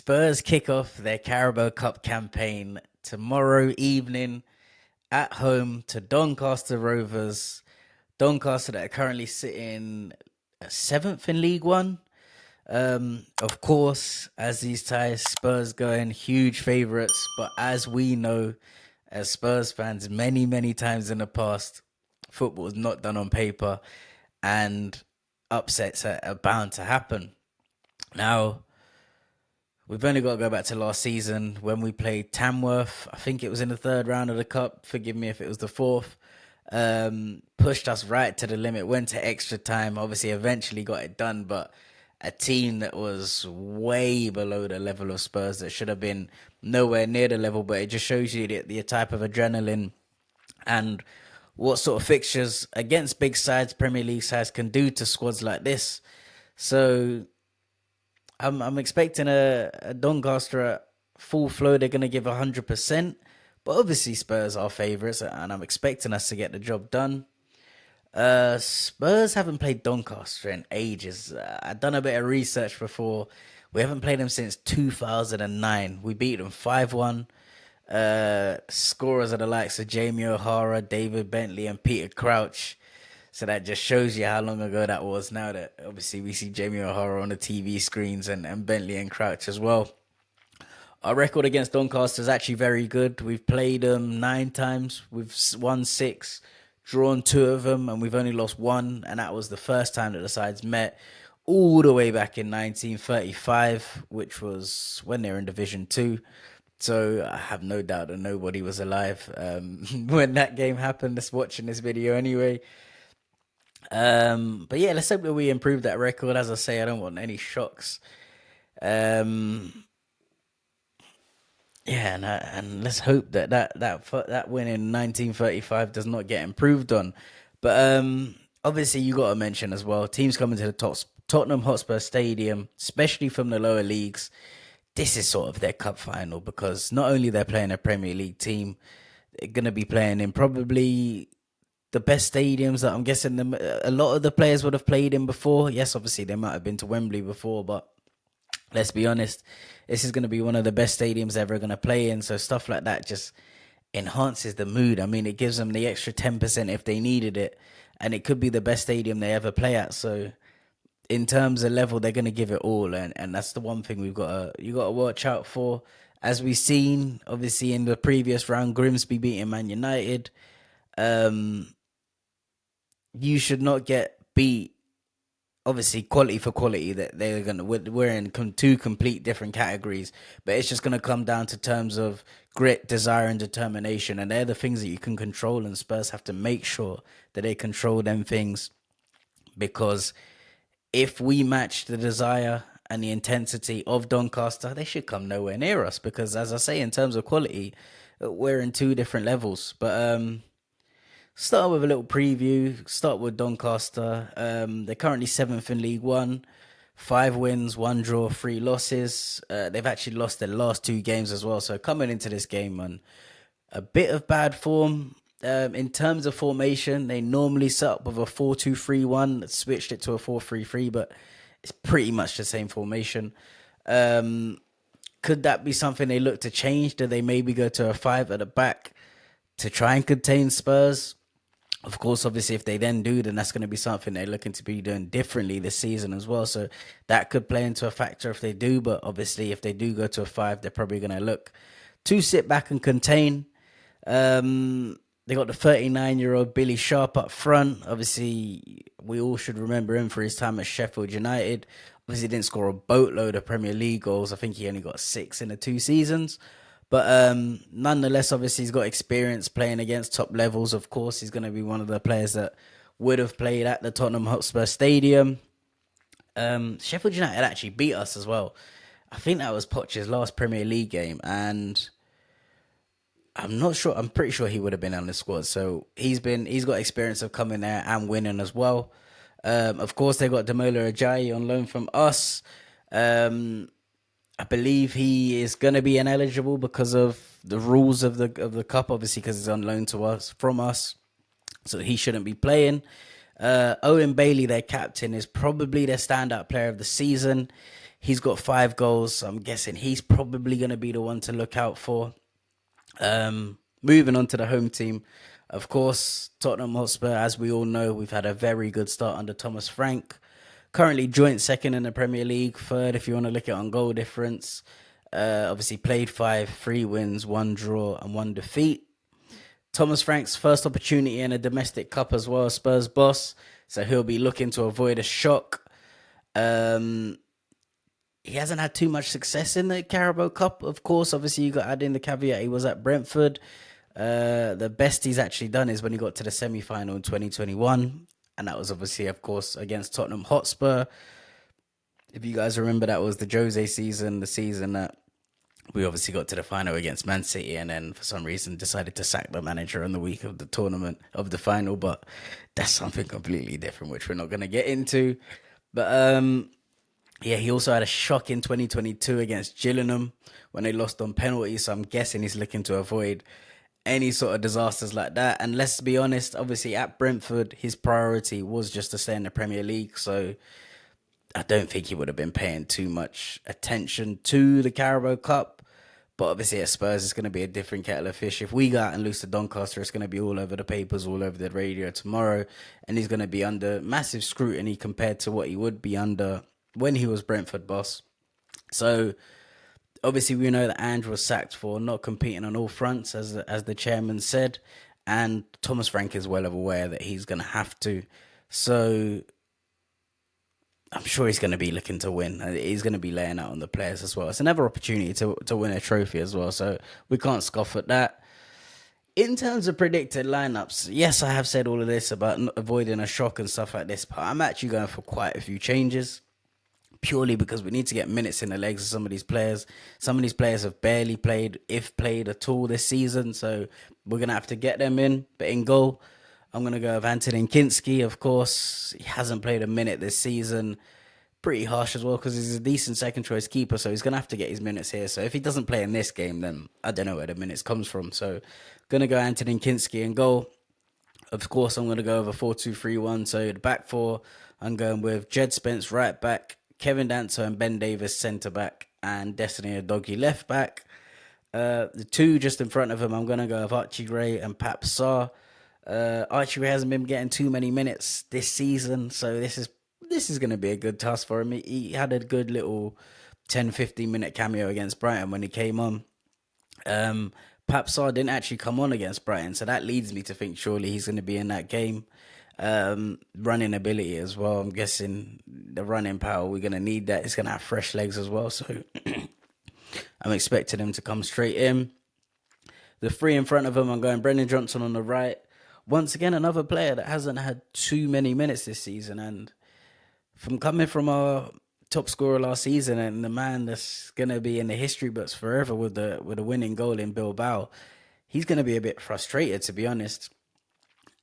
Spurs kick off their Carabao Cup campaign tomorrow evening at home to Doncaster Rovers. Doncaster that are currently sitting seventh in League One. Of course, as these ties, Spurs going huge favourites, but as we know, as Spurs fans, many times in the past, football is not done on paper, and upsets are bound to happen. Now, we've only got to go back to last season when we played Tamworth. I think it was in the third round of the cup. Forgive me if it was the fourth. Pushed us right to the limit, went to extra time. Obviously, eventually got it done, but a team that was way below the level of Spurs that should have been nowhere near the level. But it just shows you the type of adrenaline and what sort of fixtures against big sides, Premier League sides, can do to squads like this. So I'm expecting a Doncaster at full flow. They're going to give 100%. But obviously, Spurs are favourites, and I'm expecting us to get the job done. Spurs haven't played Doncaster in ages. I've done a bit of research before. We haven't played them since 2009. We beat them 5-1. Scorers are the likes of Jamie O'Hara, David Bentley, and Peter Crouch. So that just shows you how long ago that was. Now that obviously we see Jamie O'Hara on the TV screens and Bentley and Crouch as well. Our record against Doncaster is actually very good. We've played them 9 times. We've won 6, drawn 2 of them, and we've only lost 1. And that was the first time that the sides met all the way back in 1935, which was when they were in Division 2. So I have no doubt that nobody was alive when that game happened. Just watching this video anyway. But yeah, let's hope that we improve that record. As I say, I don't want any shocks. Um, yeah, and let's hope that win in 1935 does not get improved on. But obviously, you got to mention as well, teams coming to the Tottenham Hotspur Stadium, especially from the lower leagues. This is sort of their cup final because not only they're playing a Premier League team, they're going to be playing in probably the best stadiums that I'm guessing a lot of the players would have played in before. Yes, obviously they might have been to Wembley before, but let's be honest, this is going to be one of the best stadiums they're ever going to play in. So stuff like that just enhances the mood. I mean, it gives them the extra 10% if they needed it, and it could be the best stadium they ever play at. So in terms of level, they're going to give it all, and that's the one thing you got to watch out for. As we've seen, obviously in the previous round, Grimsby beating Man United. You should not get beat. Obviously, quality for quality, that they're gonna we're in two complete different categories, but it's just gonna come down to terms of grit, desire, and determination, and they're the things that you can control. And Spurs have to make sure that they control them things, because if we match the desire and the intensity of Doncaster, they should come nowhere near us. Because as I say, in terms of quality, we're in two different levels. But start with a little preview. Start with Doncaster. They're currently seventh in League One. 5 wins, 1 draw, 3 losses. They've actually lost their last 2 games as well. So coming into this game on a bit of bad form. In terms of formation, they normally set up with a 4-2-3-1. Switched it to a 4-3-3, but it's pretty much the same formation. Could that be something they look to change? Do they maybe go to a 5 at the back to try and contain Spurs? Of course, obviously, if they then do, then that's going to be something they're looking to be doing differently this season as well. So that could play into a factor if they do. But obviously, if they do go to a 5, they're probably going to look to sit back and contain. They got the 39-year-old Billy Sharp up front. Obviously, we all should remember him for his time at Sheffield United. Obviously, he didn't score a boatload of Premier League goals. I think he only got 6 in the 2 seasons. But nonetheless, obviously, he's got experience playing against top levels. Of course, he's going to be one of the players that would have played at the Tottenham Hotspur Stadium. Sheffield United actually beat us as well. I think that was Poch's last Premier League game, and I'm not sure. I'm pretty sure he would have been on the squad. So he's got experience of coming there and winning as well. Of course, they got Demola Ajayi on loan from us. I believe he is going to be ineligible because of the rules of the cup, obviously, because he's on loan to us from us, so he shouldn't be playing. Owen Bailey, their captain, is probably their standout player of the season. He's got 5 goals. So I'm guessing he's probably going to be the one to look out for. Moving on to the home team, of course, Tottenham Hotspur. As we all know, we've had a very good start under Thomas Frank. Currently joint second in the Premier League, third if you want to look at on goal difference. Obviously played 5, 3 wins, 1 draw, and 1 defeat. Thomas Frank's first opportunity in a domestic cup as well, Spurs boss. So he'll be looking to avoid a shock. Um, he hasn't had too much success in the Carabao Cup, of course. Obviously, you got to add in the caveat he was at Brentford. The best he's actually done is when he got to the semi-final in 2021. And that was obviously, of course, against Tottenham Hotspur. If you guys remember, that was the Jose season, the season that we obviously got to the final against Man City, and then for some reason decided to sack the manager on the week of the tournament of the final. But that's something completely different, which we're not going to get into. But yeah, he also had a shock in 2022 against Gillingham when they lost on penalties. So I'm guessing he's looking to avoid any sort of disasters like that. And let's be honest, obviously at Brentford, his priority was just to stay in the Premier League. So I don't think he would have been paying too much attention to the Carabao Cup. But obviously at Spurs, it's going to be a different kettle of fish. If we go out and lose to Doncaster, it's going to be all over the papers, all over the radio tomorrow. And he's going to be under massive scrutiny compared to what he would be under when he was Brentford boss. So obviously we know that Andrew was sacked for not competing on all fronts, as the chairman said. And Thomas Frank is well aware that he's going to have to. So I'm sure he's going to be looking to win. He's going to be laying out on the players as well. It's another opportunity to win a trophy as well. So we can't scoff at that. In terms of predicted lineups, yes, I have said all of this about avoiding a shock and stuff like this, but I'm actually going for quite a few changes. Purely because we need to get minutes in the legs of some of these players. Some of these players have barely played, if played at all this season. So we're going to have to get them in. But in goal, I'm going to go with Antonin Kinski. Of course, he hasn't played a minute this season. Pretty harsh as well because he's a decent second choice keeper. So he's going to have to get his minutes here. So if he doesn't play in this game, then I don't know where the minutes comes from. So going to go Antonin Kinski in goal. Of course, I'm going to go over 4-2-3-1. So the back four, I'm going with Jed Spence right back, Kevin Danso and Ben Davis centre back, and Destiny Udogie left back. The two just in front of him, I'm going to go with Archie Gray and Pap Sarr. Archie Gray hasn't been getting too many minutes this season, so this is going to be a good task for him. He had a good little 10-15 minute cameo against Brighton when he came on. Pap Sarr didn't actually come on against Brighton, so that leads me to think surely he's going to be in that game. Running ability as well. I'm guessing the running power, we're going to need that. It's going to have fresh legs as well. So I'm expecting him to come straight in. The three in front of him, I'm going Brendan Johnson on the right. Once again, another player that hasn't had too many minutes this season. And from coming from our top scorer last season and the man that's going to be in the history books forever with a winning goal in Bilbao, he's going to be a bit frustrated, to be honest,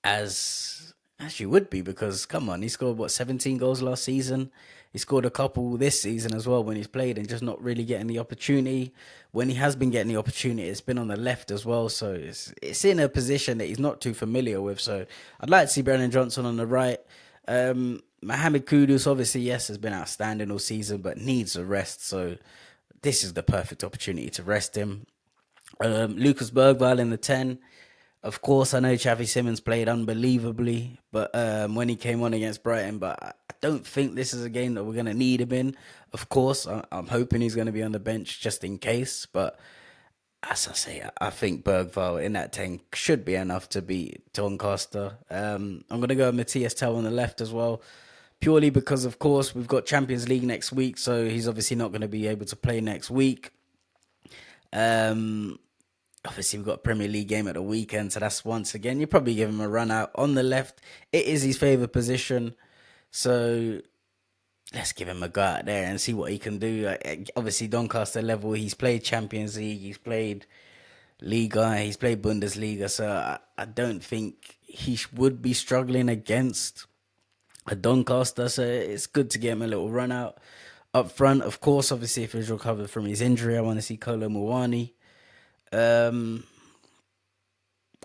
as you would be, because come on, he scored 17 goals last season. He scored a couple this season as well when he's played and just not really getting the opportunity. When he has been getting the opportunity, it's been on the left as well. So it's in a position that he's not too familiar with. So I'd like to see Brennan Johnson on the right. Mohamed Kudus, obviously, yes, has been outstanding all season, but needs a rest. So this is the perfect opportunity to rest him. Lucas Bergwijn in the 10. Of course, I know Xavi Simons played unbelievably, but when he came on against Brighton, but I don't think this is a game that we're going to need him in. Of course, I'm hoping he's going to be on the bench just in case, but as I say, I think Bergvall in that 10 should be enough to beat Doncaster. I'm going to go with Matthias Tell on the left as well, purely because, of course, we've got Champions League next week, so he's obviously not going to be able to play next week. Obviously, we've got a Premier League game at the weekend, so that's once again, you probably give him a run out on the left. It is his favourite position, so let's give him a go out there and see what he can do. Obviously, Doncaster level, he's played Champions League, he's played Liga, he's played Bundesliga, so I don't think he would be struggling against a Doncaster, so it's good to get him a little run out. Up front, of course, obviously, if he's recovered from his injury, I want to see Kolo Muani.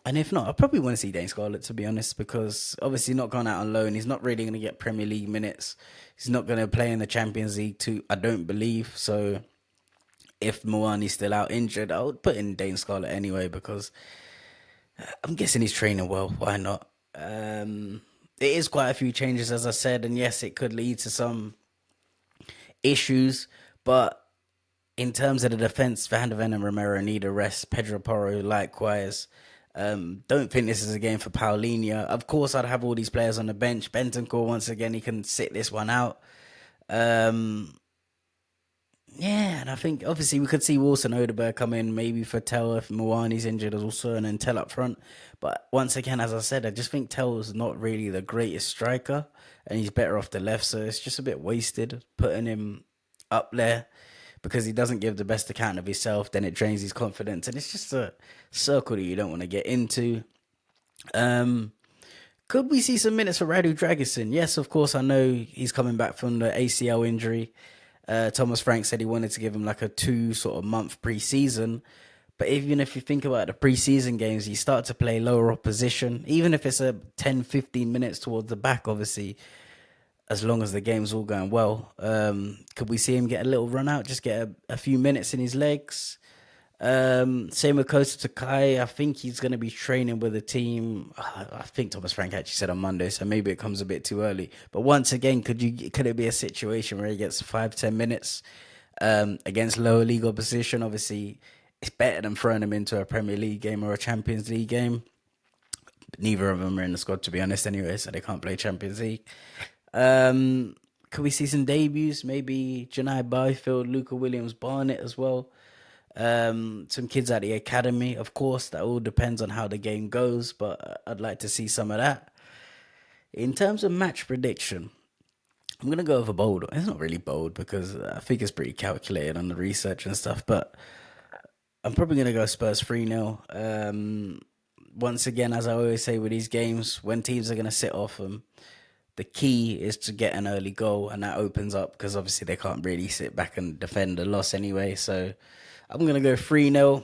And if not, I probably want to see Dane Scarlett, to be honest, because obviously not gone out on loan. He's not really going to get Premier League minutes. He's not going to play in the Champions League too, I don't believe. So if Moani's still out injured, I would put in Dane Scarlett anyway, because I'm guessing he's training well. Why not? It is quite a few changes, as I said, and yes, it could lead to some issues, but in terms of the defense, Van de Ven and Romero need a rest. Pedro Porro, likewise. Don't think this is a game for Paulinho. Of course, I'd have all these players on the bench. Bentancur, once again, he can sit this one out. Yeah, and I think obviously we could see Wilson Odeberg come in, maybe for Tell if Mawani's injured also, and then Tell up front. But once again, as I said, I just think Tell's not really the greatest striker, and he's better off the left, so it's just a bit wasted putting him up there, because he doesn't give the best account of himself. Then it drains his confidence, and it's just a circle that you don't want to get into. Could we see some minutes for Radu Dragusin? Yes, of course. I know he's coming back from the ACL injury. Thomas Frank said he wanted to give him like a 2 sort of month pre-season. But even if you think about the pre-season games, you start to play lower opposition. Even if it's a 10, 15 minutes towards the back, obviously, as long as the game's all going well. Could we see him get a little run out, just get a few minutes in his legs? Same with Kota Takai. I think he's going to be training with the team. I think Thomas Frank actually said on Monday, so maybe it comes a bit too early. But once again, could it be a situation where he gets 5-10 minutes against lower league opposition? Obviously, it's better than throwing him into a Premier League game or a Champions League game. But neither of them are in the squad, to be honest, anyway, so they can't play Champions League. Could we see some debuts? Maybe Janai Byfield, Luca Williams, Barnett as well. Some kids at the academy. Of course, that all depends on how the game goes, but I'd like to see some of that. In terms of match prediction, I'm going to go over bold. It's not really bold because I think it's pretty calculated on the research and stuff, but I'm probably going to go Spurs 3-0. Once again, as I always say with these games, when teams are going to sit off them, the key is to get an early goal, and that opens up, because obviously they can't really sit back and defend a loss anyway. So I'm going to go 3-0.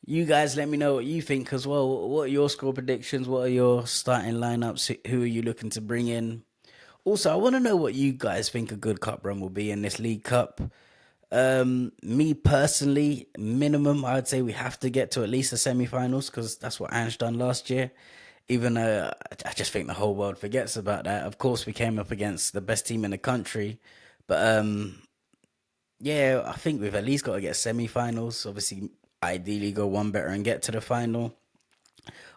You guys let me know what you think as well. What are your score predictions? What are your starting lineups? Who are you looking to bring in? Also, I want to know what you guys think a good cup run will be in this League Cup. Me personally, minimum, I'd say we have to get to at least the semi-finals, because that's what Ange done last year. Even though I just think the whole world forgets about that. Of course, we came up against the best team in the country. But yeah, I think we've at least got to get semi-finals. Obviously, ideally go one better and get to the final.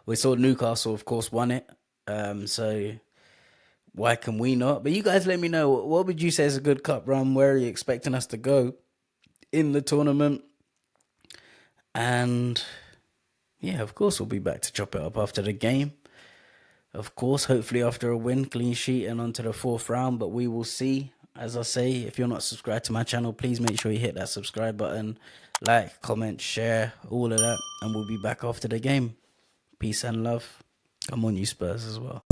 We saw Newcastle, of course, won it. So why can we not? But you guys let me know. What would you say is a good cup run? Where are you expecting us to go in the tournament? And yeah, of course, we'll be back to chop it up after the game. Of course, hopefully after a win, clean sheet, and on to the 4th round. But we will see. As I say, if you're not subscribed to my channel, please make sure you hit that subscribe button. Like, comment, share, all of that. And we'll be back after the game. Peace and love. Come on, you Spurs as well.